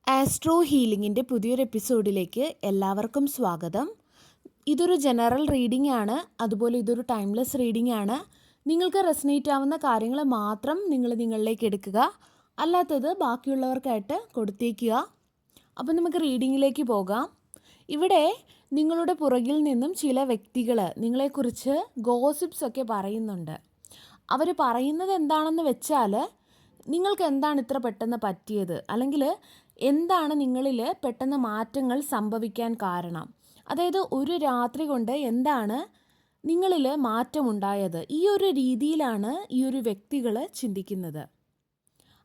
Astro ഹീലിംഗിൻ്റെ പുതിയൊരു എപ്പിസോഡിലേക്ക് എല്ലാവർക്കും സ്വാഗതം. ഇതൊരു ജനറൽ റീഡിംഗ് ആണ്, അതുപോലെ ഇതൊരു ടൈംലെസ് റീഡിംഗ് ആണ്. നിങ്ങൾക്ക് റെസനേറ്റ് ആവുന്ന കാര്യങ്ങൾ മാത്രം നിങ്ങളിലേക്ക് എടുക്കുക, അല്ലാത്തത് ബാക്കിയുള്ളവർക്കായിട്ട് കൊടുത്തേക്കുക. അപ്പോൾ നമുക്ക് റീഡിങ്ങിലേക്ക് പോകാം. ഇവിടെ നിങ്ങളുടെ പുറകിൽ നിന്നും ചില വ്യക്തികൾ നിങ്ങളെക്കുറിച്ച് ഗോസിപ്സ് ഒക്കെ പറയുന്നുണ്ട്. അവർ പറയുന്നത് എന്താണെന്ന് വെച്ചാൽ, നിങ്ങൾക്ക് എന്താണ് ഇത്ര പെട്ടെന്ന് പറ്റിയത്, അല്ലെങ്കിൽ എന്താണ് നിങ്ങളിൽ പെട്ടെന്ന് മാറ്റങ്ങൾ സംഭവിക്കാൻ കാരണം, അതായത് ഒരു രാത്രി കൊണ്ട് എന്താണ് നിങ്ങളിൽ മാറ്റമുണ്ടായത്, ഈ ഒരു രീതിയിലാണ് ഈ ഒരു വ്യക്തികൾ ചിന്തിക്കുന്നത്.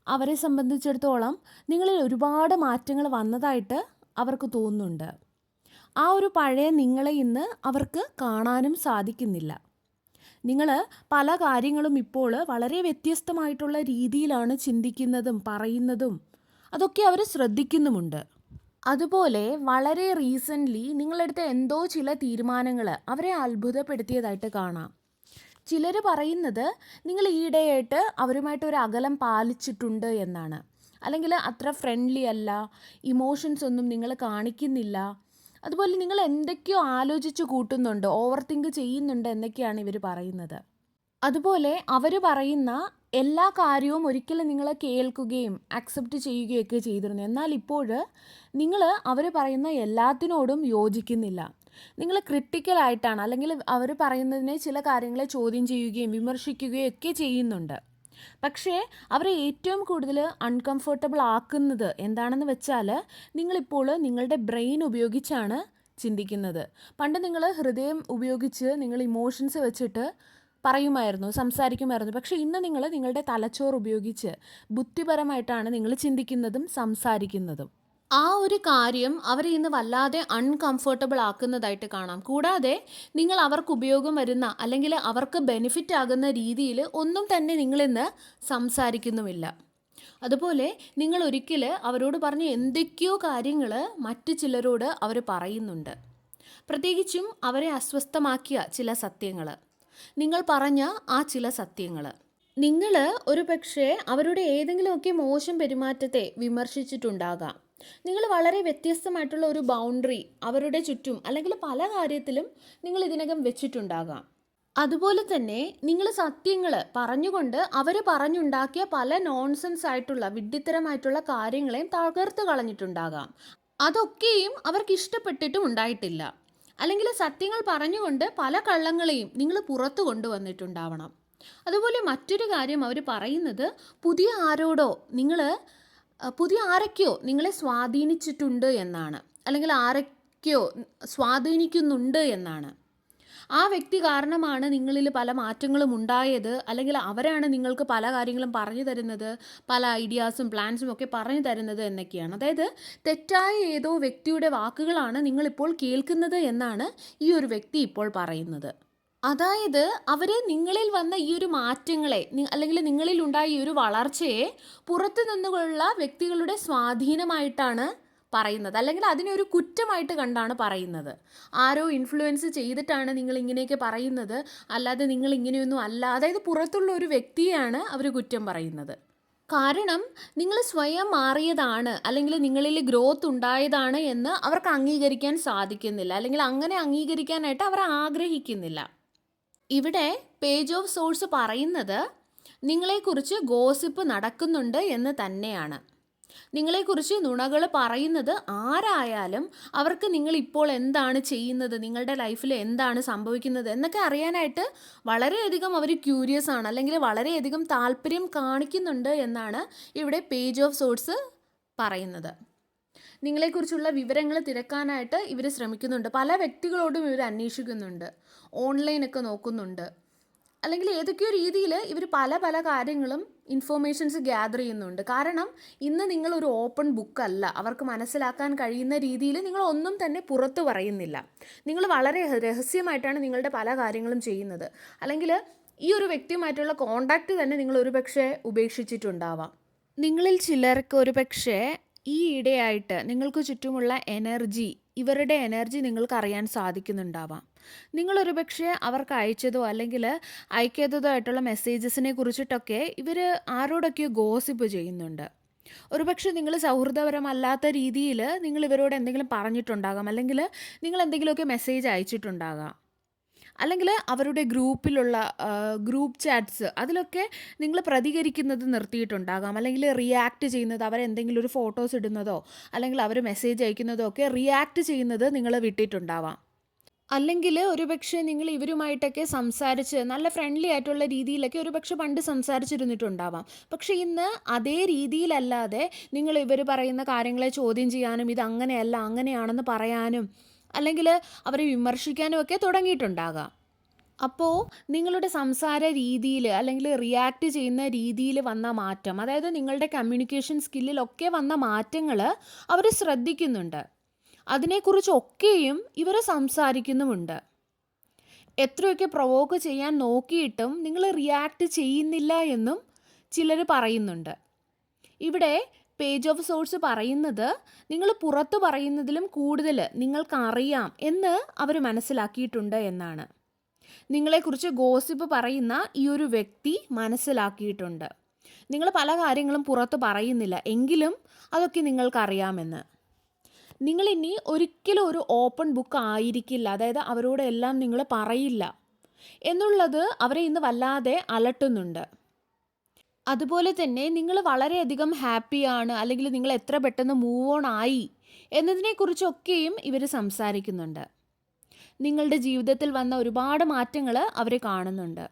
അവരെ സംബന്ധിച്ചിടത്തോളം നിങ്ങളിൽ ഒരുപാട് മാറ്റങ്ങൾ വന്നതായിട്ട് അവർക്ക് തോന്നുന്നുണ്ട്. ആ ഒരു പഴയ നിങ്ങളെ ഇന്ന് അവർക്ക് കാണാനും സാധിക്കുന്നില്ല. നിങ്ങൾ പല കാര്യങ്ങളും ഇപ്പോൾ വളരെ വ്യത്യസ്തമായിട്ടുള്ള രീതിയിലാണ് ചിന്തിക്കുന്നതും പറയുന്നതും, അതൊക്കെ അവർ ശ്രദ്ധിക്കുന്നുമുണ്ട്. അതുപോലെ വളരെ റീസെൻ്റ്ലി നിങ്ങളെടുത്ത എന്തോ ചില തീരുമാനങ്ങൾ അവരെ അത്ഭുതപ്പെടുത്തിയതായിട്ട് കാണാം. ചിലർ പറയുന്നത് നിങ്ങൾ ഈയിടെയായിട്ട് അവരുമായിട്ടൊരു അകലം പാലിച്ചിട്ടുണ്ട് എന്നാണ്, അല്ലെങ്കിൽ അത്ര ഫ്രണ്ട്ലി അല്ല, ഇമോഷൻസ് ഒന്നും നിങ്ങൾ കാണിക്കുന്നില്ല, അതുപോലെ നിങ്ങൾ എന്തൊക്കെയോ ആലോചിച്ച് കൂട്ടുന്നുണ്ട്, ഓവർ തിങ്ക് ചെയ്യുന്നുണ്ട് എന്നൊക്കെയാണ് ഇവർ പറയുന്നത്. അതുപോലെ അവർ പറയുന്ന എല്ലാ കാര്യവും ഒരിക്കലും നിങ്ങൾ കേൾക്കുകയും അക്സെപ്റ്റ് ചെയ്യുകയൊക്കെ ചെയ്തിരുന്നു. എന്നാൽ ഇപ്പോൾ നിങ്ങൾ അവർ പറയുന്ന എല്ലാത്തിനോടും യോജിക്കുന്നില്ല. നിങ്ങൾ ക്രിട്ടിക്കലായിട്ടാണ്, അല്ലെങ്കിൽ അവർ പറയുന്നതിനെ ചില കാര്യങ്ങളെ ചോദ്യം ചെയ്യുകയും വിമർശിക്കുകയും ഒക്കെ ചെയ്യുന്നുണ്ട്. പക്ഷേ അവരെ ഏറ്റവും കൂടുതൽ അൺകംഫർട്ടബിൾ ആക്കുന്നത് എന്താണെന്ന് വെച്ചാൽ, നിങ്ങളിപ്പോൾ നിങ്ങളുടെ ബ്രെയിൻ ഉപയോഗിച്ചാണ് ചിന്തിക്കുന്നത്. പണ്ട് നിങ്ങൾ ഹൃദയം ഉപയോഗിച്ച് നിങ്ങൾ ഇമോഷൻസ് വെച്ചിട്ട് പറയുമായിരുന്നു, സംസാരിക്കുമായിരുന്നു. പക്ഷേ ഇന്ന് നിങ്ങൾ നിങ്ങളുടെ തലച്ചോറ് ഉപയോഗിച്ച് ബുദ്ധിപരമായിട്ടാണ് നിങ്ങൾ ചിന്തിക്കുന്നതും സംസാരിക്കുന്നതും. ആ ഒരു കാര്യം അവരെ ഇന്ന് വല്ലാതെ അൺകംഫർട്ടബിൾ ആക്കുന്നതായിട്ട് കാണാം. കൂടാതെ നിങ്ങൾ അവർക്ക് ഉപയോഗം വരുന്ന, അല്ലെങ്കിൽ അവർക്ക് ബെനിഫിറ്റ് ആകുന്ന രീതിയിൽ ഒന്നും തന്നെ നിങ്ങളിന്ന് സംസാരിക്കുന്നുമില്ല. അതുപോലെ നിങ്ങൾ ഒരിക്കൽ അവരോട് പറഞ്ഞ എന്തൊക്കെയോ കാര്യങ്ങൾ മറ്റു ചിലരോട് അവർ പറയുന്നുണ്ട്. പ്രത്യേകിച്ചും അവരെ അസ്വസ്ഥമാക്കിയ ചില സത്യങ്ങൾ, നിങ്ങൾ പറഞ്ഞ ആ ചില സത്യങ്ങൾ. നിങ്ങൾ ഒരു പക്ഷേ അവരുടെ ഏതെങ്കിലുമൊക്കെ മോശം പെരുമാറ്റത്തെ വിമർശിച്ചിട്ടുണ്ടാകാം. നിങ്ങൾ വളരെ വ്യത്യസ്തമായിട്ടുള്ള ഒരു ബൗണ്ടറി അവരുടെ ചുറ്റും, അല്ലെങ്കിൽ പല കാര്യത്തിലും നിങ്ങൾ ഇതിനകം വെച്ചിട്ടുണ്ടാകാം. അതുപോലെ തന്നെ നിങ്ങൾ സത്യങ്ങൾ പറഞ്ഞുകൊണ്ട് അവർ പറഞ്ഞുണ്ടാക്കിയ പല നോൺസെൻസ് ആയിട്ടുള്ള വിഡ്ഢിത്തരമായിട്ടുള്ള കാര്യങ്ങളെയും തകർത്ത് കളഞ്ഞിട്ടുണ്ടാകാം. അതൊക്കെയും അവർക്ക് ഇഷ്ടപ്പെട്ടിട്ടും ഉണ്ടായിട്ടില്ല. അല്ലെങ്കിൽ സത്യങ്ങൾ പറഞ്ഞുകൊണ്ട് പല കള്ളങ്ങളെയും നിങ്ങൾ പുറത്തു കൊണ്ടുവന്നിട്ടുണ്ടാവണം. അതുപോലെ മറ്റൊരു കാര്യം അവർ പറയുന്നത്, പുതിയ ആരൊക്കെയോ നിങ്ങളെ സ്വാധീനിച്ചിട്ടുണ്ട് എന്നാണ്, അല്ലെങ്കിൽ ആരൊക്കെയോ സ്വാധീനിക്കുന്നുണ്ട് എന്നാണ്. ആ വ്യക്തി കാരണമാണ് നിങ്ങളിൽ പല മാറ്റങ്ങളും ഉണ്ടായത്, അല്ലെങ്കിൽ അവരാണ് നിങ്ങൾക്ക് പല കാര്യങ്ങളും പറഞ്ഞു തരുന്നത്, പല ഐഡിയാസും പ്ലാൻസും ഒക്കെ പറഞ്ഞു തരുന്നത് എന്നൊക്കെയാണ്. അതായത് തെറ്റായ ഏതോ വ്യക്തിയുടെ വാക്കുകളാണ് നിങ്ങളിപ്പോൾ കേൾക്കുന്നത് എന്നാണ് ഈ ഒരു വ്യക്തി ഇപ്പോൾ പറയുന്നത്. അതായത് അവർ നിങ്ങളിൽ വന്ന ഈ ഒരു മാറ്റങ്ങളെ, അല്ലെങ്കിൽ നിങ്ങളിൽ ഉണ്ടായ ഈ ഒരു വളർച്ചയെ പുറത്തു നിന്നുള്ള വ്യക്തികളുടെ സ്വാധീനമായിട്ടാണ് പറയുന്നത്, അല്ലെങ്കിൽ അതിനെ ഒരു കുറ്റമായിട്ട് കണ്ടാണ് പറയുന്നത്. ആരോ ഇൻഫ്ലുവൻസ് ചെയ്തിട്ടാണ് നിങ്ങൾ ഇങ്ങനെയൊക്കെ പറയുന്നത്, അല്ലാതെ നിങ്ങൾ ഇങ്ങനെയൊന്നും അല്ല. അതായത് പുറത്തുള്ള ഒരു വ്യക്തിയെയാണ് അവർ കുറ്റം പറയുന്നത്. കാരണം നിങ്ങൾ സ്വയം മാറിയതാണ്, അല്ലെങ്കിൽ നിങ്ങളിൽ ഗ്രോത്ത് ഉണ്ടായതാണ് എന്ന് അവർക്ക് അംഗീകരിക്കാൻ സാധിക്കുന്നില്ല, അല്ലെങ്കിൽ അങ്ങനെ അംഗീകരിക്കാനായിട്ട് അവർ ആഗ്രഹിക്കുന്നില്ല. ഇവിടെ പേജ് ഓഫ് സോഴ്സ് പറയുന്നത് നിങ്ങളെക്കുറിച്ച് ഗോസിപ്പ് നടക്കുന്നുണ്ട് എന്ന് തന്നെയാണ്. നിങ്ങളെക്കുറിച്ച് നുണകൾ പറയുന്നത് ആരായാലും അവർക്ക് നിങ്ങൾ ഇപ്പോൾ എന്താണ് ചെയ്യുന്നത്, നിങ്ങളുടെ ലൈഫിൽ എന്താണ് സംഭവിക്കുന്നത് എന്നൊക്കെ അറിയാനായിട്ട് വളരെയധികം അവർ ക്യൂരിയസ് ആണ്, അല്ലെങ്കിൽ വളരെയധികം താല്പര്യം കാണിക്കുന്നുണ്ട് എന്നാണ് ഇവിടെ പേജ് ഓഫ് സോഴ്സ് പറയുന്നത്. നിങ്ങളെക്കുറിച്ചുള്ള വിവരങ്ങൾ തിരക്കാനായിട്ട് ഇവർ ശ്രമിക്കുന്നുണ്ട്. പല വ്യക്തികളോടും ഇവർ അന്വേഷിക്കുന്നുണ്ട്, ഓൺലൈനൊക്കെ നോക്കുന്നുണ്ട്, അല്ലെങ്കിൽ ഏതൊക്കെയോ രീതിയിൽ ഇവർ പല കാര്യങ്ങളും ഇൻഫോർമേഷൻസ് ഗ്യാദർ ചെയ്യുന്നുണ്ട്. കാരണം ഇന്ന് നിങ്ങളൊരു ഓപ്പൺ ബുക്കല്ല, അവർക്ക് മനസ്സിലാക്കാൻ കഴിയുന്ന രീതിയിൽ നിങ്ങൾ ഒന്നും തന്നെ പുറത്തു പറയുന്നില്ല. നിങ്ങൾ വളരെ രഹസ്യമായിട്ടാണ് നിങ്ങളുടെ പല കാര്യങ്ങളും ചെയ്യുന്നത്, അല്ലെങ്കിൽ ഈ ഒരു വ്യക്തിയുമായിട്ടുള്ള കോണ്ടാക്റ്റ് തന്നെ നിങ്ങൾ ഒരുപക്ഷെ ഉപേക്ഷിച്ചിട്ടുണ്ടാവാം. നിങ്ങളിൽ ചിലർക്ക് ഒരുപക്ഷെ ഈ ഇടയായിട്ട് നിങ്ങൾക്ക് ചുറ്റുമുള്ള എനർജി, ഇവരുടെ എനർജി നിങ്ങൾക്ക് അറിയാൻ സാധിക്കുന്നുണ്ടാവാം. നിങ്ങളൊരു പക്ഷേ അവർക്ക് അയച്ചതോ അല്ലെങ്കിൽ അയക്കാത്തതോ ആയിട്ടുള്ള മെസ്സേജസിനെ കുറിച്ചിട്ടൊക്കെ ഇവർ ആരോടൊക്കെയോ ഗോസിപ്പ് ചെയ്യുന്നുണ്ട്. ഒരുപക്ഷെ നിങ്ങൾ സൗഹൃദപരമല്ലാത്ത രീതിയിൽ നിങ്ങൾ ഇവരോട് എന്തെങ്കിലും പറഞ്ഞിട്ടുണ്ടാകാം, അല്ലെങ്കിൽ നിങ്ങൾ എന്തെങ്കിലുമൊക്കെ മെസ്സേജ് അയച്ചിട്ടുണ്ടാകാം, അല്ലെങ്കിൽ അവരുടെ ഗ്രൂപ്പിലുള്ള ഗ്രൂപ്പ് ചാറ്റ്സ് അതിലൊക്കെ നിങ്ങൾ പ്രതികരിക്കുന്നത് നിർത്തിയിട്ടുണ്ടാകാം, അല്ലെങ്കിൽ റിയാക്ട് ചെയ്യുന്നത്, അവരെന്തെങ്കിലും ഒരു ഫോട്ടോസ് ഇടുന്നതോ അല്ലെങ്കിൽ അവർ മെസ്സേജ് അയക്കുന്നതോ ഒക്കെ റിയാക്ട് ചെയ്യുന്നത് നിങ്ങൾ വിട്ടിട്ടുണ്ടാവാം. അല്ലെങ്കിൽ ഒരുപക്ഷെ നിങ്ങൾ ഇവരുമായിട്ടൊക്കെ സംസാരിച്ച് നല്ല ഫ്രണ്ട്ലി ആയിട്ടുള്ള രീതിയിലൊക്കെ ഒരുപക്ഷെ പണ്ട് സംസാരിച്ചിരുന്നിട്ടുണ്ടാവാം. പക്ഷേ ഇന്ന് അതേ രീതിയിലല്ലാതെ നിങ്ങൾ ഇവർ പറയുന്ന കാര്യങ്ങളെ ചോദ്യം ചെയ്യാനും ഇത് അങ്ങനെയല്ല അങ്ങനെയാണെന്ന് പറയാനും അല്ലെങ്കിൽ അവരെ വിമർശിക്കാനും ഒക്കെ തുടങ്ങിയിട്ടുണ്ടാകാം. അപ്പോൾ നിങ്ങളുടെ സംസാര രീതിയിൽ അല്ലെങ്കിൽ റിയാക്ട് ചെയ്യുന്ന രീതിയിൽ വന്ന മാറ്റം, അതായത് നിങ്ങളുടെ കമ്മ്യൂണിക്കേഷൻ സ്കില്ലിലൊക്കെ വന്ന മാറ്റങ്ങൾ അവർ ശ്രദ്ധിക്കുന്നുണ്ട്. അതിനെക്കുറിച്ചൊക്കെയും ഇവർ സംസാരിക്കുന്നുമുണ്ട്. എത്രയൊക്കെ പ്രൊവോക്ക് ചെയ്യാൻ നോക്കിയിട്ടും നിങ്ങൾ റിയാക്ട് ചെയ്യുന്നില്ല എന്നും ചിലർ പറയുന്നുണ്ട്. ഇവിടെ പേജ് ഓഫ് സോഴ്സ് പറയുന്നത് നിങ്ങൾ പുറത്ത് പറയുന്നതിലും കൂടുതൽ നിങ്ങൾക്കറിയാം എന്ന് അവർ മനസ്സിലാക്കിയിട്ടുണ്ട് എന്നാണ്. നിങ്ങളെക്കുറിച്ച് ഗോസിപ്പ് പറയുന്ന ഈ ഒരു വ്യക്തി മനസ്സിലാക്കിയിട്ടുണ്ട്. നിങ്ങൾ പല കാര്യങ്ങളും പുറത്ത് പറയുന്നില്ല, എങ്കിലും അതൊക്കെ നിങ്ങൾക്കറിയാമെന്ന്. നിങ്ങളിനി ഒരിക്കലും ഒരു ഓപ്പൺ ബുക്ക് ആയിരിക്കില്ല, അതായത് അവരോട് എല്ലാം നിങ്ങൾ പറയില്ല എന്നുള്ളത് അവരെ ഇന്ന് വല്ലാതെ അലട്ടുന്നുണ്ട്. അതുപോലെ തന്നെ നിങ്ങൾ വളരെയധികം ഹാപ്പിയാണ്, അല്ലെങ്കിൽ നിങ്ങൾ എത്ര പെട്ടെന്ന് മൂവ് ഓൺ ആയി എന്നതിനെക്കുറിച്ചൊക്കെയും ഇവർ സംസാരിക്കുന്നുണ്ട്. നിങ്ങളുടെ ജീവിതത്തിൽ വന്ന ഒരുപാട് മാറ്റങ്ങൾ അവർ കാണുന്നുണ്ട്.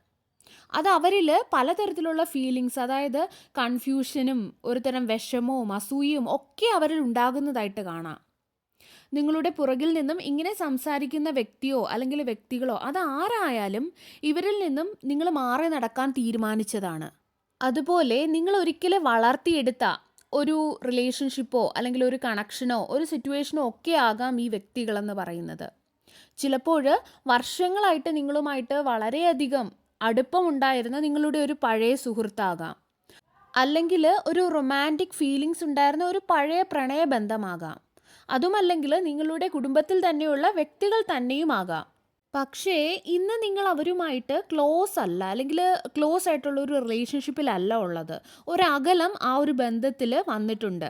അത് അവരിൽ പലതരത്തിലുള്ള ഫീലിങ്സ്, അതായത് കൺഫ്യൂഷനും ഒരുതരം വിഷമവും അസൂയയും ഒക്കെ അവരിൽ ഉണ്ടാകുന്നതായിട്ട് കാണാം. നിങ്ങളുടെ പുറകിൽ നിന്നും ഇങ്ങനെ സംസാരിക്കുന്ന വ്യക്തിയോ അല്ലെങ്കിൽ വ്യക്തികളോ അതാരായാലും ഇവരിൽ നിന്നും നിങ്ങൾ മാറി നടക്കാൻ തീരുമാനിച്ചതാണ്. അതുപോലെ നിങ്ങൾ ഒരിക്കലും വളർത്തിയെടുത്ത ഒരു റിലേഷൻഷിപ്പോ അല്ലെങ്കിൽ ഒരു കണക്ഷനോ ഒരു സിറ്റുവേഷനോ ഒക്കെ ആകാം ഈ വ്യക്തികളെന്ന് പറയുന്നത്. ചിലപ്പോൾ വർഷങ്ങളായിട്ട് നിങ്ങളുമായിട്ട് വളരെയധികം അടുപ്പമുണ്ടായിരുന്ന നിങ്ങളുടെ ഒരു പഴയ സുഹൃത്താകാം, അല്ലെങ്കിൽ ഒരു റൊമാൻറ്റിക് ഫീലിങ്സ് ഉണ്ടായിരുന്ന ഒരു പഴയ പ്രണയബന്ധമാകാം, അതുമല്ലെങ്കിൽ നിങ്ങളുടെ കുടുംബത്തിൽ തന്നെയുള്ള വ്യക്തികൾ തന്നെയുമാകാം. പക്ഷേ ഇന്ന് നിങ്ങൾ അവരുമായിട്ട് ക്ലോസ് അല്ല, അല്ലെങ്കിൽ ക്ലോസ് ആയിട്ടുള്ള ഒരു റിലേഷൻഷിപ്പിലല്ല ഉള്ളത്. ഒരകലം ആ ഒരു ബന്ധത്തിൽ വന്നിട്ടുണ്ട്.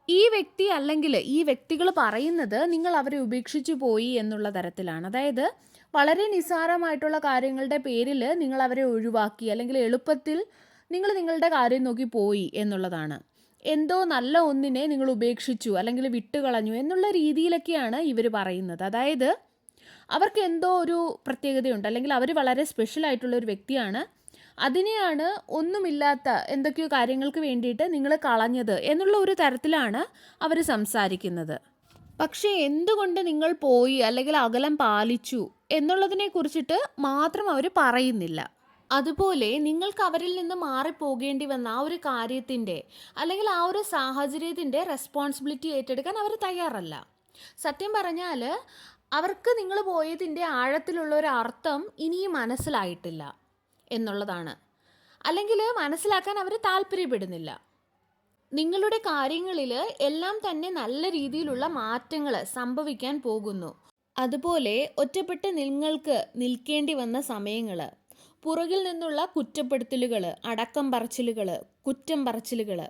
ഈ വ്യക്തി അല്ലെങ്കിൽ ഈ വ്യക്തികൾ പറയുന്നത് നിങ്ങൾ അവരെ ഉപേക്ഷിച്ചു പോയി എന്നുള്ള തരത്തിലാണ്. അതായത് വളരെ നിസ്സാരമായിട്ടുള്ള കാര്യങ്ങളുടെ പേരിൽ നിങ്ങൾ അവരെ ഒഴിവാക്കി, അല്ലെങ്കിൽ എളുപ്പത്തിൽ നിങ്ങൾ നിങ്ങളുടെ കാര്യം നോക്കി പോയി എന്നുള്ളതാണ്. എന്തോ നല്ല ഒന്നിനെ നിങ്ങൾ ഉപേക്ഷിച്ചു അല്ലെങ്കിൽ വിട്ടുകളഞ്ഞു എന്നുള്ള രീതിയിലൊക്കെയാണ് ഇവർ പറയുന്നത്. അതായത് അവർക്ക് എന്തോ ഒരു പ്രത്യേകതയുണ്ട്, അല്ലെങ്കിൽ അവർ വളരെ സ്പെഷ്യൽ ആയിട്ടുള്ള ഒരു വ്യക്തിയാണ്, അതിനെയാണ് ഒന്നുമില്ലാത്ത എന്തൊക്കെയോ കാര്യങ്ങൾക്ക് വേണ്ടിയിട്ട് നിങ്ങൾ കളഞ്ഞത് എന്നുള്ള ഒരു തരത്തിലാണ് അവർ സംസാരിക്കുന്നത്. പക്ഷേ എന്തുകൊണ്ട് നിങ്ങൾ പോയി അല്ലെങ്കിൽ അകലം പാലിച്ചു എന്നുള്ളതിനെ കുറിച്ചിട്ട് മാത്രം അവർ പറയുന്നില്ല. അതുപോലെ നിങ്ങൾക്ക് അവരിൽ നിന്ന് മാറിപ്പോകേണ്ടി വന്ന ആ ഒരു കാര്യത്തിൻ്റെ അല്ലെങ്കിൽ ആ ഒരു സാഹചര്യത്തിൻ്റെ റെസ്പോൺസിബിലിറ്റി ഏറ്റെടുക്കാൻ അവർ തയ്യാറല്ല. സത്യം പറഞ്ഞാൽ അവർക്ക് നിങ്ങൾ പോയതിൻ്റെ ആഴത്തിലുള്ള ഒരു അർത്ഥം ഇനിയും മനസ്സിലായിട്ടില്ല എന്നുള്ളതാണ്, അല്ലെങ്കിൽ മനസ്സിലാക്കാൻ അവർ താല്പര്യപ്പെടുന്നില്ല. നിങ്ങളുടെ കാര്യങ്ങളിൽ എല്ലാം തന്നെ നല്ല രീതിയിലുള്ള മാറ്റങ്ങൾ സംഭവിക്കാൻ പോകുന്നു. അതുപോലെ ഒറ്റപ്പെട്ട് നിങ്ങൾക്ക് നിൽക്കേണ്ടി വന്ന സമയങ്ങൾ, പുറകിൽ നിന്നുള്ള കുറ്റപ്പെടുത്തലുകൾ, അടക്കം പറച്ചിലുകൾ, കുറ്റം പറച്ചിലുകൾ,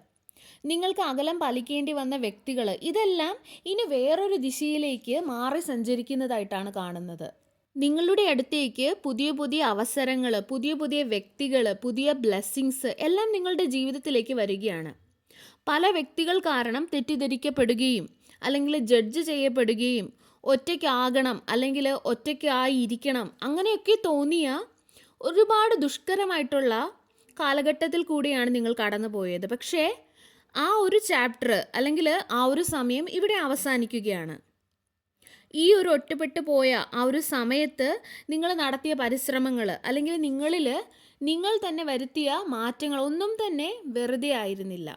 നിങ്ങൾക്ക് അകലം പാലിക്കേണ്ടി വന്ന വ്യക്തികൾ, ഇതെല്ലാം ഇനി വേറൊരു ദിശയിലേക്ക് മാറി സഞ്ചരിക്കുന്നതായിട്ടാണ് കാണുന്നത്. നിങ്ങളുടെ അടുത്തേക്ക് പുതിയ പുതിയ അവസരങ്ങൾ, പുതിയ പുതിയ വ്യക്തികൾ, പുതിയ ബ്ലെസ്സിങ്സ് എല്ലാം നിങ്ങളുടെ ജീവിതത്തിലേക്ക് വരികയാണ്. പല വ്യക്തികൾ കാരണം തെറ്റിദ്ധരിക്കപ്പെടുകയും അല്ലെങ്കിൽ ജഡ്ജ് ചെയ്യപ്പെടുകയും ഒറ്റയ്ക്കാകണം അല്ലെങ്കിൽ ഒറ്റയ്ക്കായിരിക്കണം അങ്ങനെയൊക്കെ തോന്നിയ ഒരുപാട് ദുഷ്കരമായിട്ടുള്ള കാലഘട്ടത്തിൽ കൂടിയാണ് നിങ്ങൾ കടന്നു പോയത്. പക്ഷേ ആ ഒരു ചാപ്റ്റർ അല്ലെങ്കിൽ ആ ഒരു സമയം ഇവിടെ അവസാനിക്കുകയാണ്. ഈ ഒരു ഒറ്റപ്പെട്ടു പോയ ആ ഒരു സമയത്ത് നിങ്ങൾ നടത്തിയ പരിശ്രമങ്ങൾ അല്ലെങ്കിൽ നിങ്ങൾ തന്നെ വരുത്തിയ മാറ്റങ്ങൾ ഒന്നും തന്നെ വെറുതെ ആയിരുന്നില്ല.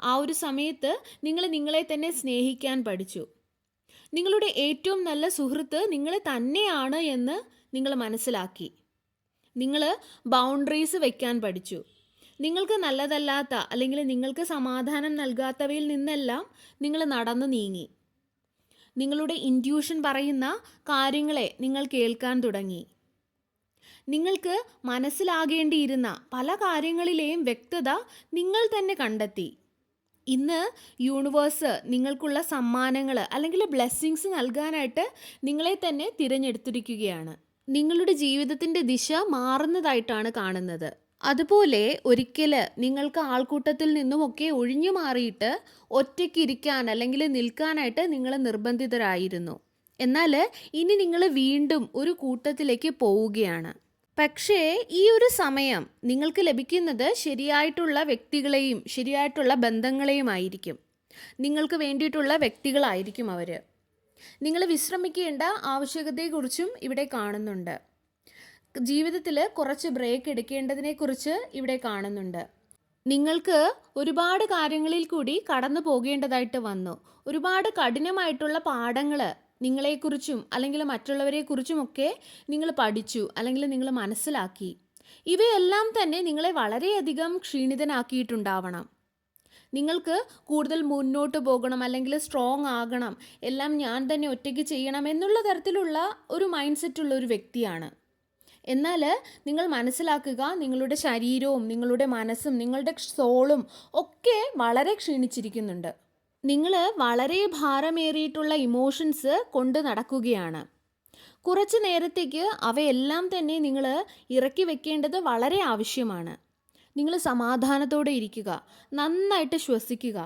ആ ഒരു സമയത്ത് നിങ്ങൾ നിങ്ങളെ തന്നെ സ്നേഹിക്കാൻ പഠിച്ചു. നിങ്ങളുടെ ഏറ്റവും നല്ല സുഹൃത്ത് നിങ്ങൾ തന്നെയാണ് എന്ന് നിങ്ങൾ മനസ്സിലാക്കി. നിങ്ങൾ ബൗണ്ടറീസ് വെക്കാൻ പഠിച്ചു. നിങ്ങൾക്ക് നല്ലതല്ലാത്ത അല്ലെങ്കിൽ നിങ്ങൾക്ക് സമാധാനം നൽകാത്തവയിൽ നിന്നെല്ലാം നിങ്ങൾ നടന്നു നീങ്ങി. നിങ്ങളുടെ ഇൻറ്റ്യൂഷൻ പറയുന്ന കാര്യങ്ങളെ നിങ്ങൾ കേൾക്കാൻ തുടങ്ങി. നിങ്ങൾക്ക് മനസ്സിലാകേണ്ടിയിരുന്ന പല കാര്യങ്ങളിലെയും വ്യക്തത നിങ്ങൾ തന്നെ കണ്ടെത്തി. ഇന്ന് യൂണിവേഴ്സ് നിങ്ങൾക്കുള്ള സമ്മാനങ്ങൾ അല്ലെങ്കിൽ ബ്ലെസ്സിങ്സ് നൽകാനായിട്ട് നിങ്ങളെ തന്നെ തിരഞ്ഞെടുത്തിരിക്കുകയാണ്. നിങ്ങളുടെ ജീവിതത്തിൻ്റെ ദിശ മാറുന്നതായിട്ടാണ് കാണുന്നത്. അതുപോലെ ഒരിക്കൽ നിങ്ങൾക്ക് ആൾക്കൂട്ടത്തിൽ നിന്നുമൊക്കെ ഒഴിഞ്ഞു മാറിയിട്ട് ഒറ്റയ്ക്കിരിക്കാൻ അല്ലെങ്കിൽ നിൽക്കാനായിട്ട് നിങ്ങൾ നിർബന്ധിതരായിരുന്നു. എന്നാൽ ഇനി നിങ്ങൾ വീണ്ടും ഒരു കൂട്ടത്തിലേക്ക് പോവുകയാണ്. പക്ഷേ ഈ ഒരു സമയം നിങ്ങൾക്ക് ലഭിക്കുന്നത് ശരിയായിട്ടുള്ള വ്യക്തികളെയും ശരിയായിട്ടുള്ള ബന്ധങ്ങളെയുമായിരിക്കും. നിങ്ങൾക്ക് വേണ്ടിയിട്ടുള്ള വ്യക്തികളായിരിക്കും അവർ. നിങ്ങൾ വിശ്രമിക്കേണ്ട ആവശ്യകതയെക്കുറിച്ചും ഇവിടെ കാണുന്നുണ്ട്. ജീവിതത്തിൽ കുറച്ച് ബ്രേക്ക് എടുക്കേണ്ടതിനെക്കുറിച്ച് ഇവിടെ കാണുന്നുണ്ട്. നിങ്ങൾക്ക് ഒരുപാട് കാര്യങ്ങളിൽ കൂടി കടന്നു പോകേണ്ടതായിട്ട് വന്നു. ഒരുപാട് കഠിനമായിട്ടുള്ള പാഠങ്ങൾ നിങ്ങളെക്കുറിച്ചും അല്ലെങ്കിൽ മറ്റുള്ളവരെക്കുറിച്ചുമൊക്കെ നിങ്ങൾ പഠിച്ചു അല്ലെങ്കിൽ നിങ്ങൾ മനസ്സിലാക്കി. ഇവയെല്ലാം തന്നെ നിങ്ങളെ വളരെയധികം ക്ഷീണിതനാക്കിയിട്ടുണ്ടാവണം. നിങ്ങൾക്ക് കൂടുതൽ മുന്നോട്ട് പോകണം അല്ലെങ്കിൽ സ്ട്രോങ് ആകണം, എല്ലാം ഞാൻ തന്നെ ഒറ്റയ്ക്ക് ചെയ്യണം എന്നുള്ള തരത്തിലുള്ള ഒരു മൈൻഡ് സെറ്റുള്ള ഒരു വ്യക്തിയാണ്. എന്നാൽ നിങ്ങൾ മനസ്സിലാക്കുക, നിങ്ങളുടെ ശരീരവും നിങ്ങളുടെ മനസ്സും നിങ്ങളുടെ സോളും ഒക്കെ വളരെ ക്ഷീണിച്ചിരിക്കുന്നുണ്ട്. നിങ്ങൾ വളരെ ഭാരമേറിയിട്ടുള്ള ഇമോഷൻസ് കൊണ്ട് നടക്കുകയാണ്. കുറച്ച് നേരത്തേക്ക് അവയെല്ലാം തന്നെ നിങ്ങൾ ഇറക്കി വെക്കേണ്ടത് വളരെ ആവശ്യമാണ്. നിങ്ങൾ സമാധാനത്തോടെ ഇരിക്കുക, നന്നായിട്ട് ശ്വസിക്കുക.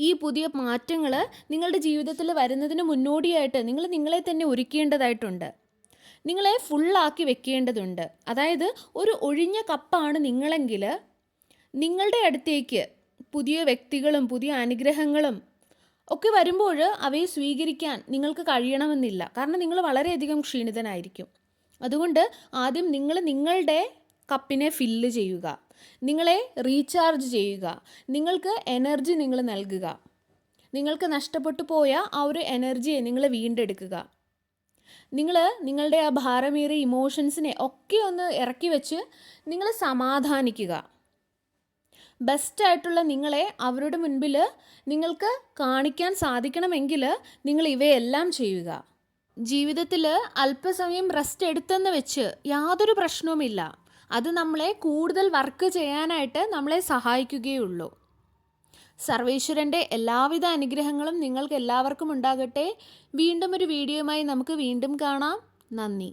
ഈ പുതിയ മാറ്റങ്ങൾ നിങ്ങളുടെ ജീവിതത്തിൽ വരുന്നതിന് മുന്നോടിയായിട്ട് നിങ്ങൾ നിങ്ങളെ തന്നെ ഒരുക്കേണ്ടതായിട്ടുണ്ട്. നിങ്ങളെ ഫുള്ളാക്കി വെക്കേണ്ടതുണ്ട്. അതായത് ഒരു ഒഴിഞ്ഞ കപ്പാണ് നിങ്ങളെങ്കിൽ നിങ്ങളുടെ അടുത്തേക്ക് പുതിയ വ്യക്തികളും പുതിയ അനുഗ്രഹങ്ങളും ഒക്കെ വരുമ്പോൾ അവയെ സ്വീകരിക്കാൻ നിങ്ങൾക്ക് കഴിയണമെന്നില്ല. കാരണം നിങ്ങൾ വളരെയധികം ക്ഷീണിതനായിരിക്കും. അതുകൊണ്ട് ആദ്യം നിങ്ങൾ നിങ്ങളുടെ കപ്പിനെ ഫില്ല് ചെയ്യുക, നിങ്ങളെ റീചാർജ് ചെയ്യുക, നിങ്ങൾക്ക് എനർജി നിങ്ങൾ നൽകുക. നിങ്ങൾക്ക് നഷ്ടപ്പെട്ടു പോയ ആ ഒരു എനർജിയെ നിങ്ങൾ വീണ്ടെടുക്കുക. നിങ്ങൾ നിങ്ങളുടെ ആ ഭാരമേറിയ ഇമോഷൻസിനെ ഒക്കെ ഒന്ന് ഇറക്കി വെച്ച് നിങ്ങൾ സമാധാനിക്കുക. ബെസ്റ്റായിട്ടുള്ള നിങ്ങളെ അവരുടെ മുൻപിൽ നിങ്ങൾക്ക് കാണിക്കാൻ സാധിക്കണമെങ്കിൽ നിങ്ങൾ ഇവയെല്ലാം ചെയ്യുക. ജീവിതത്തിൽ അല്പസമയം റെസ്റ്റ് എടുത്തെന്ന് വെച്ച് യാതൊരു പ്രശ്നവുമില്ല. അത് നമ്മളെ കൂടുതൽ വർക്ക് ചെയ്യാനായിട്ട് നമ്മളെ സഹായിക്കുകയുള്ളൂ. സർവേശ്വരൻ്റെ എല്ലാവിധ അനുഗ്രഹങ്ങളും നിങ്ങൾക്ക് എല്ലാവർക്കും ഉണ്ടാകട്ടെ. വീണ്ടും ഒരു വീഡിയോയുമായി നമുക്ക് വീണ്ടും കാണാം. നന്ദി.